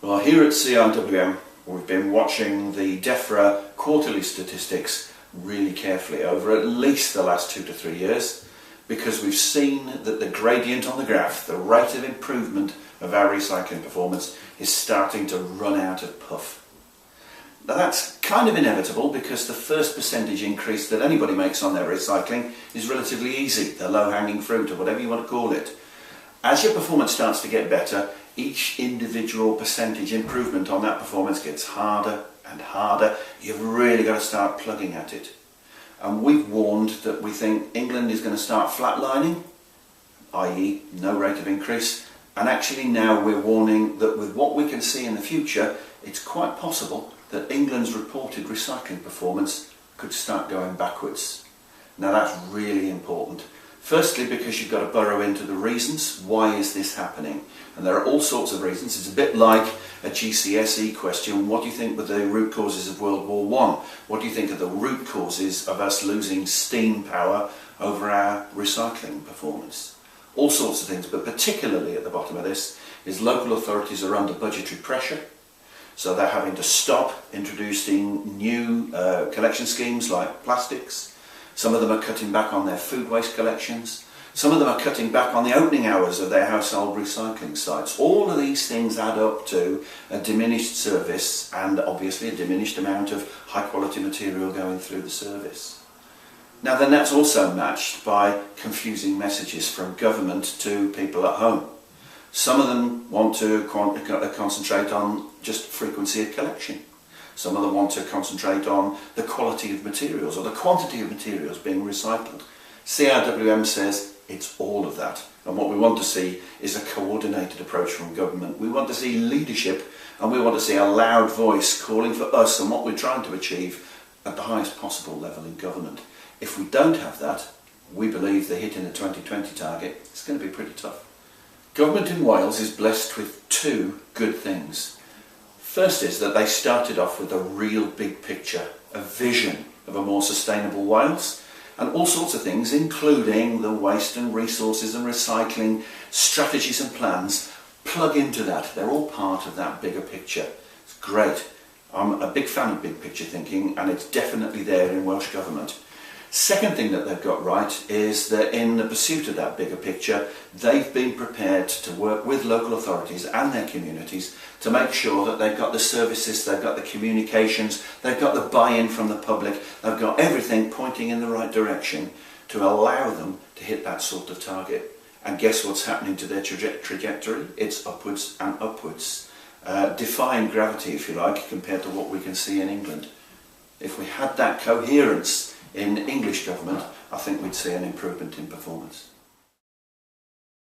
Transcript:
Well, here at CIWM, we've been watching the DEFRA quarterly statistics really carefully over at least the last 2 to 3 years, because we've seen that the gradient on the graph, the rate of improvement of our recycling performance, is starting to run out of puff. Now that's kind of inevitable, because the first percentage increase that anybody makes on their recycling is relatively easy, the low-hanging fruit, or whatever you want to call it. As your performance starts to get better, each individual percentage improvement on that performance gets harder and harder. You've really got to start plugging at it. And we've warned that we think England is going to start flatlining, i.e. no rate of increase. And actually now we're warning that with what we can see in the future, it's quite possible that England's reported recycling performance could start going backwards. Now that's really important. Firstly, because you've got to burrow into the reasons. Why is this happening? And there are all sorts of reasons. It's a bit like a GCSE question. What do you think were the root causes of World War I? What do you think are the root causes of us losing steam power over our recycling performance? All sorts of things, but particularly at the bottom of this is local authorities are under budgetary pressure. So they're having to stop introducing new collection schemes like plastics. Some of them are cutting back on their food waste collections. Some of them are cutting back on the opening hours of their household recycling sites. All of these things add up to a diminished service and obviously a diminished amount of high quality material going through the service. Now then, that's also matched by confusing messages from government to people at home. Some of them want to concentrate on just frequency of collection. Some of them want to concentrate on the quality of materials or the quantity of materials being recycled. CIWM says it's all of that. And what we want to see is a coordinated approach from government. We want to see leadership, and we want to see a loud voice calling for us and what we're trying to achieve at the highest possible level in government. If we don't have that, we believe the hitting the 2020 target is going to be pretty tough. Government in Wales is blessed with two good things. First is that they started off with a real big picture, a vision of a more sustainable Wales, and all sorts of things, including the waste and resources and recycling strategies and plans, plug into that. They're all part of that bigger picture. It's great. I'm a big fan of big picture thinking, and it's definitely there in Welsh Government. Second thing that they've got right is that in the pursuit of that bigger picture, they've been prepared to work with local authorities and their communities to make sure that they've got the services, they've got the communications, they've got the buy-in from the public, they've got everything pointing in the right direction to allow them to hit that sort of target. And guess what's happening to their trajectory? It's upwards and upwards. Defying gravity, if you like, compared to what we can see in England. If we had that coherence in English government, I think we'd see an improvement in performance.